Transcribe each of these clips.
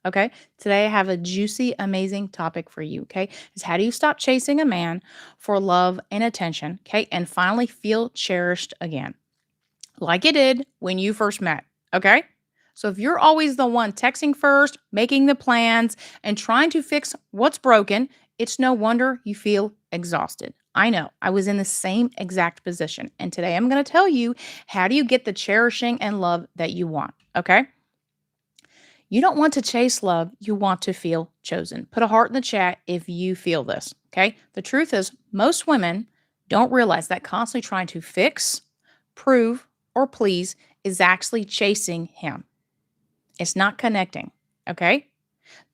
Okay. Today I have a juicy, amazing topic for you. Okay. Is how do you stop chasing a man for love and attention? Okay. And finally feel cherished again, like you did when you first met. Okay. So if you're always the one texting first, making the plans, and trying to fix what's broken, it's no wonder you feel exhausted. I know. I was in the same exact position. And today I'm going to tell you how do you get the cherishing and love that you want. Okay. You don't want to chase love, you want to feel chosen. Put a heart in the chat if you feel this, okay? The truth is, most women don't realize that constantly trying to fix, prove, or please is actually chasing him. It's not connecting, okay?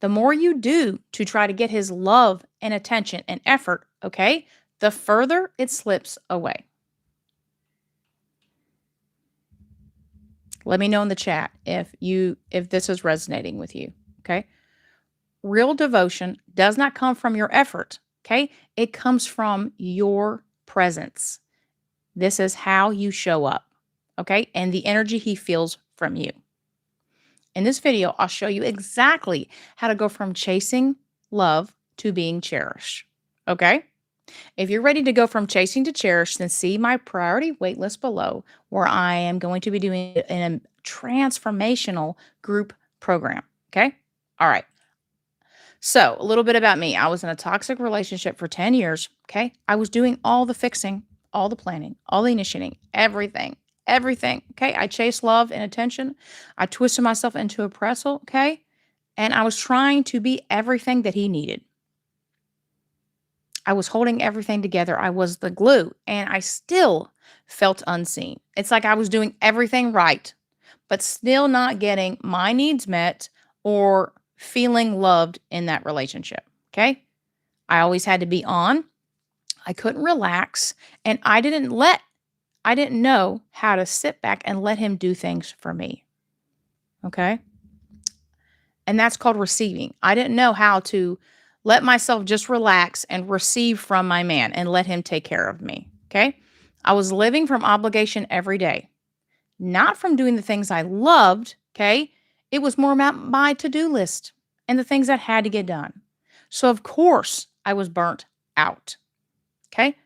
The more you do to try to get his love and attention and effort, okay, the further it slips away. Let me know in the chat if this is resonating with you, okay? Real devotion does not come from your effort, okay? It comes from your presence. This is how you show up, okay? And the energy he feels from you. In this video, I'll show you exactly how to go from chasing love to being cherished, okay? If you're ready to go from chasing to cherish, then see my priority waitlist below, where I am going to be doing a transformational group program, okay? All right. So, a little bit about me. I was in a toxic relationship for 10 years. Okay. I was doing all the fixing, all the planning, all the initiating, everything, everything. Okay. I chased love and attention. I twisted myself into a pretzel. Okay. And I was trying to be everything that he needed. I was holding everything together. I was the glue, and I still felt unseen. It's like I was doing everything right, but still not getting my needs met or feeling loved in that relationship. Okay. I always had to be on. I couldn't relax. And I didn't know how to sit back and let him do things for me. Okay. And that's called receiving. I didn't know how to let myself just relax and receive from my man and let him take care of me. Okay. I was living from obligation every day, not from doing the things I loved. Okay. It was more about my to do list and the things that had to get done. So, of course, I was burnt out. Okay.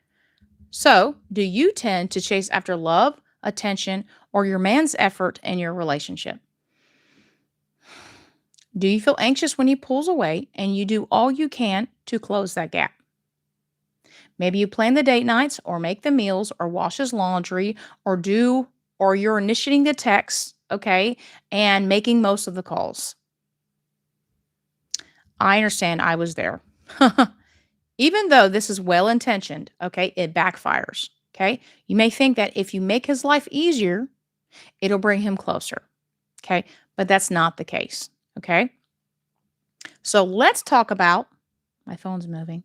So, do you tend to chase after love, attention, or your man's effort in your relationship? Do you feel anxious when he pulls away and you do all you can to close that gap? Maybe you plan the date nights or make the meals or wash his laundry or you're initiating the texts, okay, and making most of the calls. I understand I was there. Even though this is well intentioned, okay, it backfires. Okay. You may think that if you make his life easier, it'll bring him closer. Okay. But that's not the case. Okay. So let's talk about my phone's moving.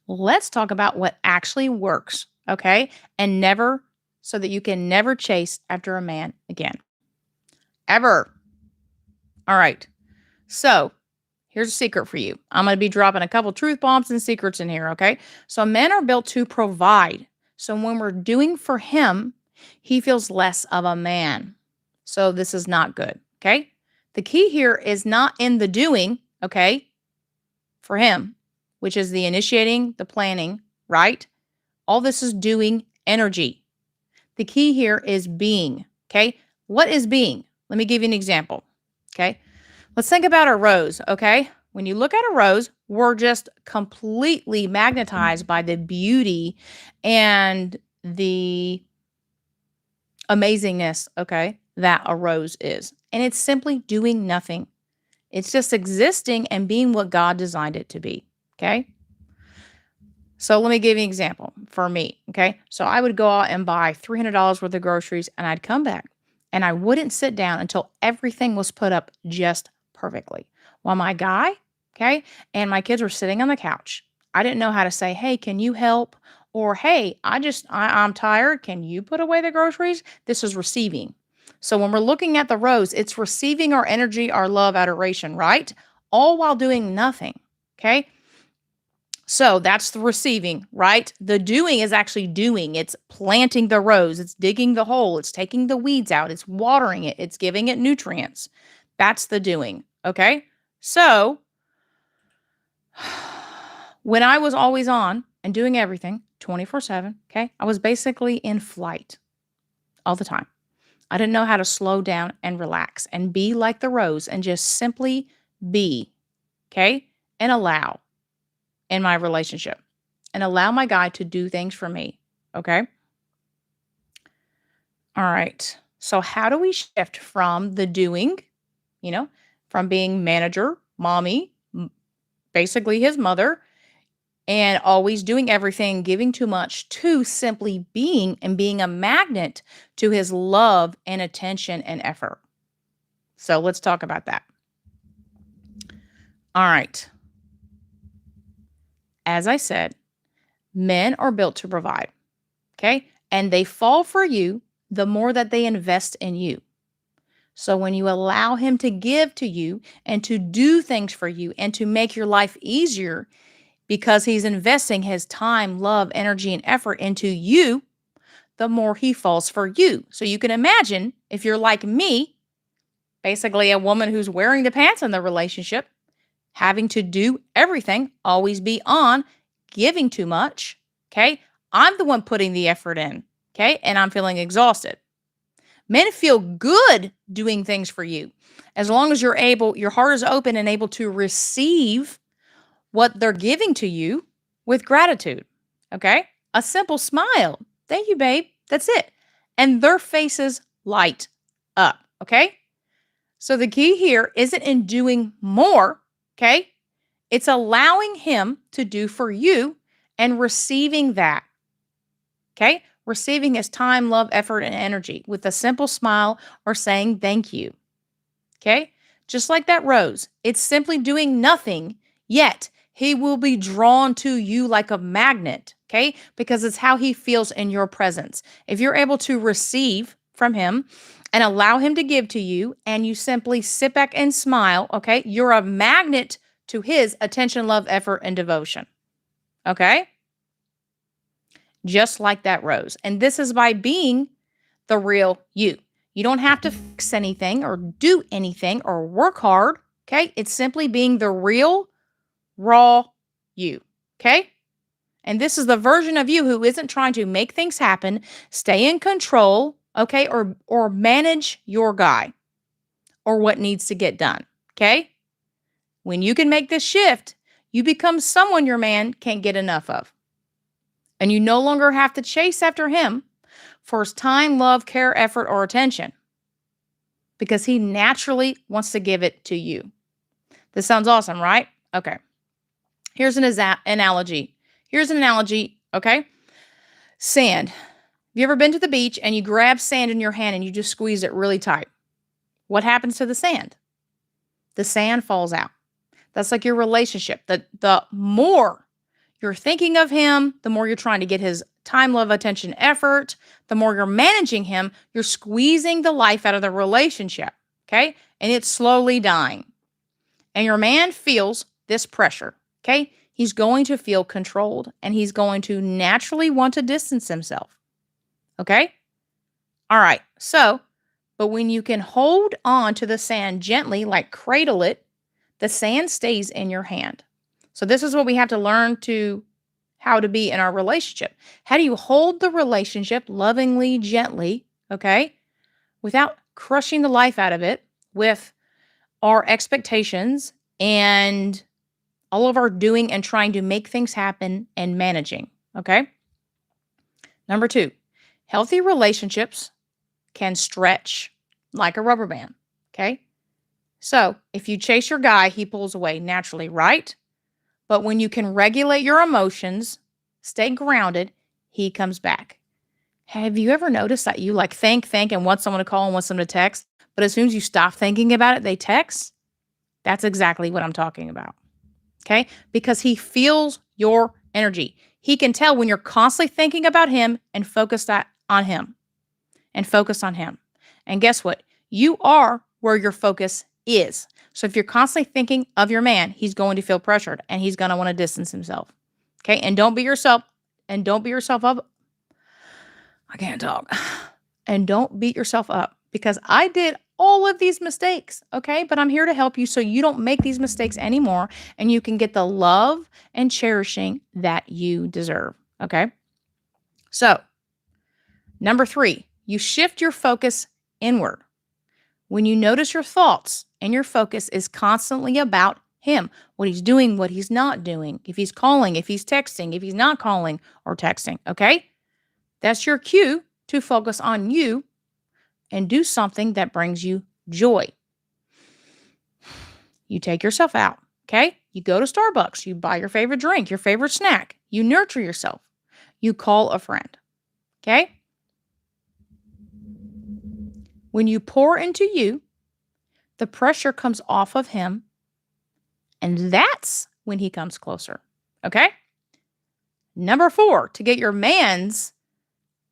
Let's talk about what actually works. Okay. And never so that you can never chase after a man again. Ever. All right. So here's a secret for you. I'm going to be dropping a couple truth bombs and secrets in here, okay? So men are built to provide. So when we're doing for him, he feels less of a man. So this is not good, okay? The key here is not in the doing, okay, for him, which is the initiating, the planning, right? All this is doing energy. The key here is being, okay? What is being? Let me give you an example, okay? Let's think about a rose, okay? When you look at a rose, we're just completely magnetized by the beauty and the amazingness, okay, that a rose is. And it's simply doing nothing. It's just existing and being what God designed it to be, okay? So let me give you an example for me, okay? So I would go out and buy $300 worth of groceries, and I'd come back and I wouldn't sit down until everything was put up just perfectly. While my guy, okay, and my kids were sitting on the couch. I didn't know how to say, "Hey, can you help?" Or, "Hey, I'm tired. Can you put away the groceries?" This is receiving. So when we're looking at the rose, it's receiving our energy, our love, adoration, right? All while doing nothing, okay? So that's the receiving, right? The doing is actually doing. It's planting the rose, it's digging the hole, it's taking the weeds out, it's watering it, it's giving it nutrients. That's the doing, okay? So, when I was always on and doing everything 24/7, okay, I was basically in flight all the time. I didn't know how to slow down and relax and be like the rose and just simply be, okay, and allow in my relationship and allow my guy to do things for me, okay? All right. So, how do we shift from the doing, you know, from being manager, mommy, basically his mother, and always doing everything, giving too much, to simply being and being a magnet to his love and attention and effort? So, let's talk about that. All right. As I said, men are built to provide, okay? And they fall for you the more that they invest in you. So when you allow him to give to you and to do things for you and to make your life easier because he's investing his time, love, energy, and effort into you, the more he falls for you. So you can imagine if you're like me, basically a woman who's wearing the pants in the relationship, having to do everything, always be on, giving too much. Okay. I'm the one putting the effort in. Okay. And I'm feeling exhausted. Men feel good doing things for you as long as you're able, your heart is open and able to receive what they're giving to you with gratitude. Okay. A simple smile. Thank you, babe. That's it. And their faces light up. Okay. So the key here isn't in doing more. Okay. It's allowing him to do for you and receiving that. Okay. Receiving his time, love, effort, and energy with a simple smile or saying thank you. Okay. Just like that rose, it's simply doing nothing, yet he will be drawn to you like a magnet. Okay. Because it's how he feels in your presence. If you're able to receive from him and allow him to give to you, and you simply sit back and smile, okay, you're a magnet to his attention, love, effort, and devotion. Okay. Just like that rose. And this is by being the real you. You don't have to fix anything or do anything or work hard. Okay. It's simply being the real, raw you. Okay. And this is the version of you who isn't trying to make things happen, stay in control, okay, or manage your guy or what needs to get done. Okay. When you can make this shift, you become someone your man can't get enough of. And you no longer have to chase after him for his time, love, care, effort, or attention because he naturally wants to give it to you. This sounds awesome, right? Okay. Here's an analogy. Okay? Sand. Have you ever been to the beach and you grab sand in your hand and you just squeeze it really tight? What happens to the sand? The sand falls out. That's like your relationship. The more you're thinking of him, the more you're trying to get his time, love, attention, effort, the more you're managing him, you're squeezing the life out of the relationship. Okay? And it's slowly dying. And your man feels this pressure. Okay? He's going to feel controlled and he's going to naturally want to distance himself. Okay? All right. So, but when you can hold on to the sand gently, like cradle it, the sand stays in your hand. So this is what we have to learn to how to be in our relationship. How do you hold the relationship lovingly, gently, okay, without crushing the life out of it with our expectations and all of our doing and trying to make things happen and managing, okay? Number 2, healthy relationships can stretch like a rubber band, okay? So if you chase your guy, he pulls away naturally, right? But when you can regulate your emotions, stay grounded, he comes back. Have you ever noticed that you like think, and want someone to call and want someone to text, but as soon as you stop thinking about it, they text? That's exactly what I'm talking about. Okay? Because he feels your energy. He can tell when you're constantly thinking about him and focused on him and focused on him. And guess what? You are where your focus is. So if you're constantly thinking of your man, he's going to feel pressured and he's going to want to distance himself. Okay? And don't beat yourself up. I can't talk. And don't beat yourself up because I did all of these mistakes, okay? But I'm here to help you so you don't make these mistakes anymore and you can get the love and cherishing that you deserve, okay? So, number 3, you shift your focus inward. When you notice your thoughts and your focus is constantly about him, what he's doing, what he's not doing, if he's calling, if he's texting, if he's not calling or texting, okay? That's your cue to focus on you and do something that brings you joy. You take yourself out, okay? You go to Starbucks, you buy your favorite drink, your favorite snack, you nurture yourself, you call a friend, okay? When you pour into you, the pressure comes off of him, and that's when he comes closer, okay? Number 4, to get your man's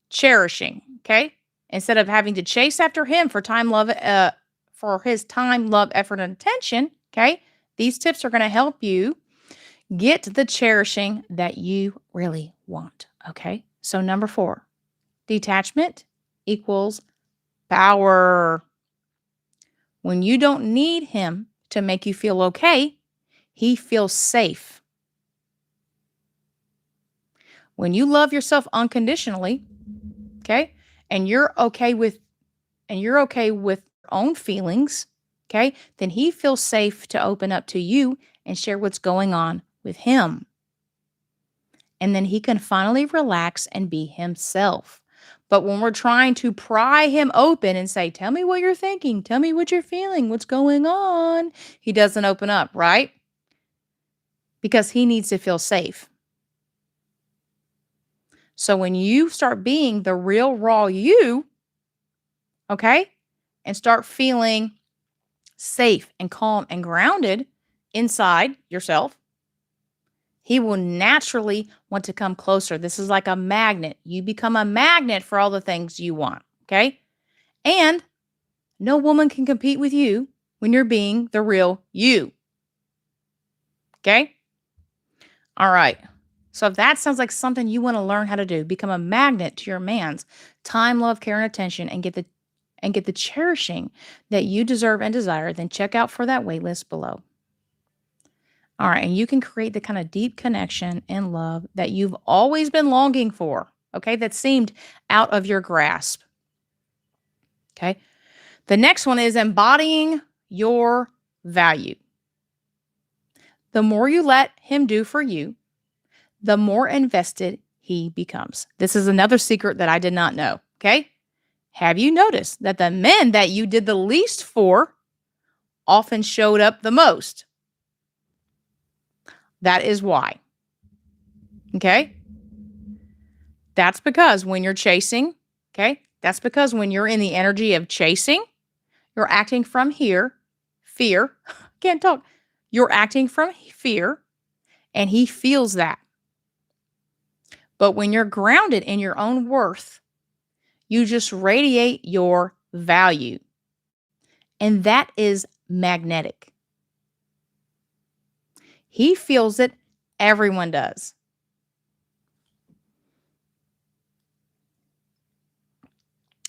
cherishing, okay? Instead of having to chase after him for his time, love, effort, and attention, okay? These tips are going to help you get the cherishing that you really want, okay? So number 4, detachment equals power. When you don't need him to make you feel okay, he feels safe. When you love yourself unconditionally, okay, and you're okay with your own feelings, okay, then he feels safe to open up to you and share what's going on with him. And then he can finally relax and be himself. But when we're trying to pry him open and say, tell me what you're thinking, tell me what you're feeling, what's going on, he doesn't open up, right? Because he needs to feel safe. So when you start being the real, raw you, okay, and start feeling safe and calm and grounded inside yourself, he will naturally want to come closer. This is like a magnet. You become a magnet for all the things you want, okay? And no woman can compete with you when you're being the real you, okay? All right. So if that sounds like something you want to learn how to do, become a magnet to your man's time, love, care, and attention, and get the cherishing that you deserve and desire, then check out for that waitlist below. All right, and you can create the kind of deep connection and love that you've always been longing for, okay? That seemed out of your grasp. Okay? The next one is embodying your value. The more you let him do for you, the more invested he becomes. This is another secret that I did not know, okay? Have you noticed that the men that you did the least for often showed up the most? That is why. Okay? That's because when you're chasing, okay? That's because when you're in the energy of chasing, you're acting from here, fear. Can't talk. You're acting from fear, and he feels that. But when you're grounded in your own worth, you just radiate your value. And that is magnetic. He feels it. Everyone does.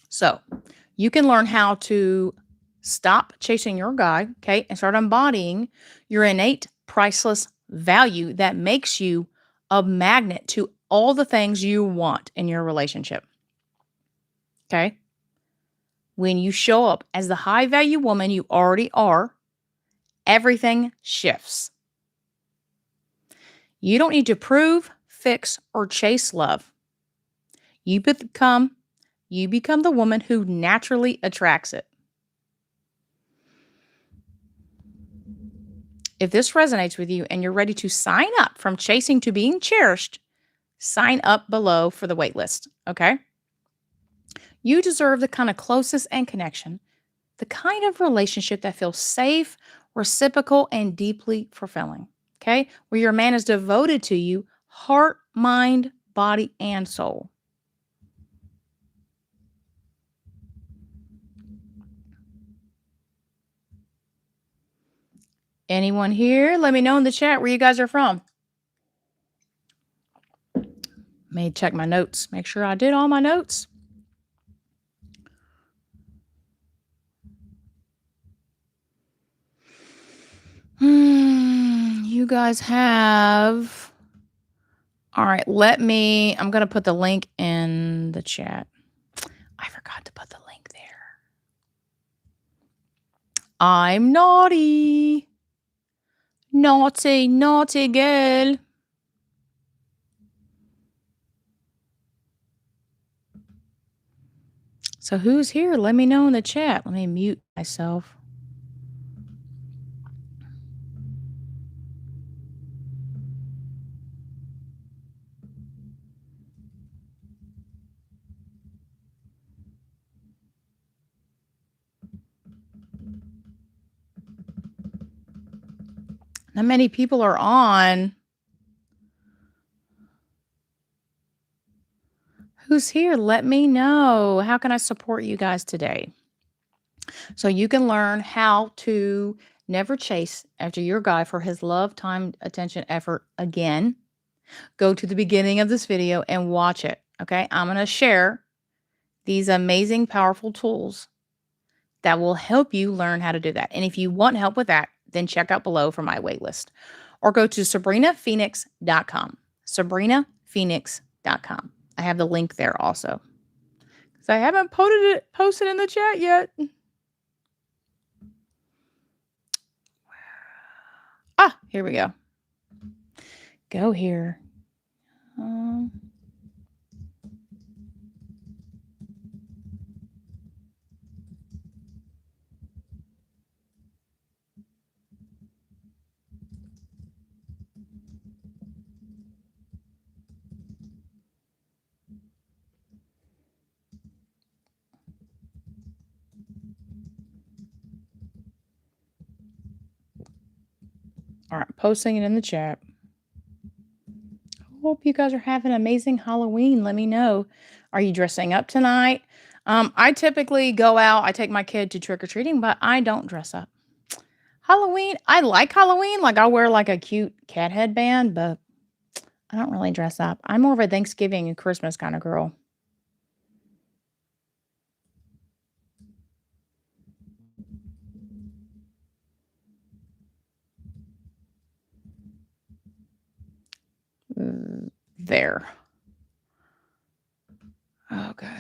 So you can learn how to stop chasing your guy, okay, and start embodying your innate, priceless value that makes you a magnet to all the things you want in your relationship. Okay. When you show up as the high value woman you already are, everything shifts. You don't need to prove, fix, or chase love. You become the woman who naturally attracts it. If this resonates with you and you're ready to sign up from chasing to being cherished, sign up below for the waitlist, okay? You deserve the kind of closeness and connection, the kind of relationship that feels safe, reciprocal, and deeply fulfilling, okay? Where your man is devoted to you, heart, mind, body, and soul. Anyone here? Let me know in the chat where you guys are from. May check my notes. Make sure I did all my notes. You guys have. All right, I'm going to put the link in the chat. I forgot to put the link there. I'm naughty. Naughty, naughty girl. So who's here? Let me know in the chat. Let me mute myself. Not many people are on. Who's here? Let me know. How can I support you guys today? So you can learn how to never chase after your guy for his love, time, attention, effort again. Go to the beginning of this video and watch it. Okay. I'm going to share these amazing, powerful tools that will help you learn how to do that. And if you want help with that, then check out below for my waitlist or go to sabrinaphoenix.com. sabrinaphoenix.com. I have the link there also. Because I haven't posted in the chat yet. Ah, here we go. Go here. All right, posting it in the chat. Hope you guys are having an amazing Halloween. Let me know. Are you dressing up tonight? I typically go out. I take my kid to trick or treating, but I don't dress up. Halloween, I like Halloween. Like I'll wear like a cute cat headband, but I don't really dress up. I'm more of a Thanksgiving and Christmas kind of girl. There. Okay.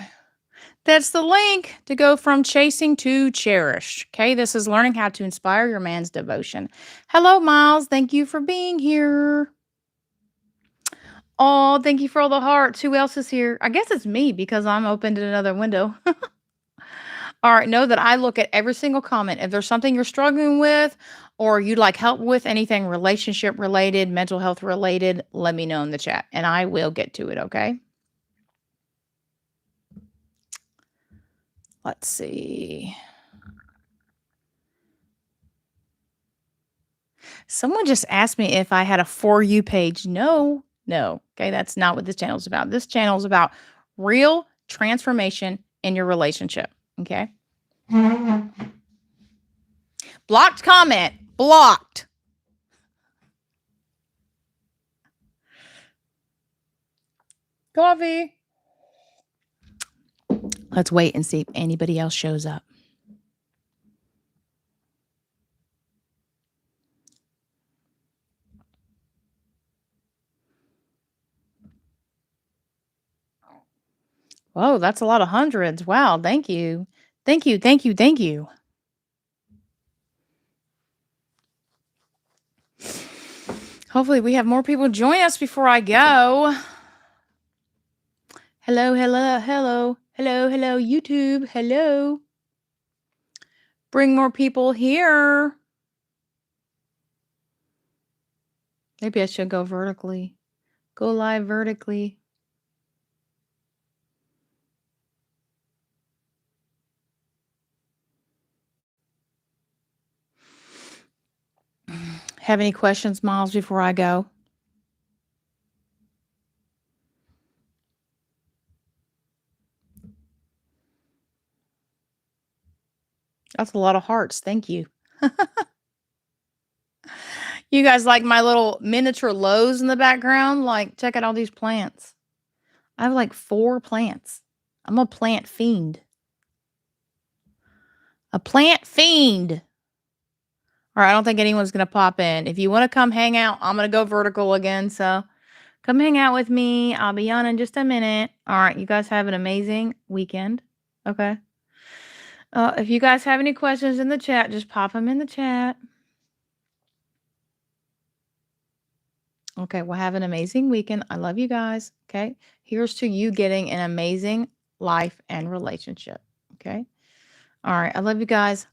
That's the link to go from chasing to cherished. Okay, this is learning how to inspire your man's devotion. Hello, Miles. Thank you for being here. Oh, thank you for all the hearts. Who else is here? I guess it's me because I'm opened in another window. All right, know that I look at every single comment. If there's something you're struggling with or you'd like help with, anything relationship related, mental health related, let me know in the chat and I will get to it, okay? Let's see. Someone just asked me if I had a For You page. No. Okay, that's not what this channel is about. This channel is about real transformation in your relationship, okay? Blocked comment. Blocked. Coffee. Let's wait and see if anybody else shows up. Whoa, that's a lot of hundreds. Wow, thank you. Thank you, thank you, thank you. Hopefully we have more people join us before I go. Hello, YouTube. Hello. Bring more people here. Maybe I should go vertically. Go live vertically. Have any questions, Miles, before I go? That's a lot of hearts. Thank you. You guys like my little miniature lows in the background? Like, check out all these plants. I have like 4 plants. I'm a plant fiend. A plant fiend. Or I don't think anyone's gonna pop in. If you wanna come hang out, I'm gonna go vertical again, so come hang out with me. I'll be on in just a minute. Alright, you guys have an amazing weekend, okay? If you guys have any questions in the chat, just pop them in the chat. Okay, well, have an amazing weekend. I love you guys, okay? Here's to you getting an amazing life and relationship, okay? Alright, I love you guys.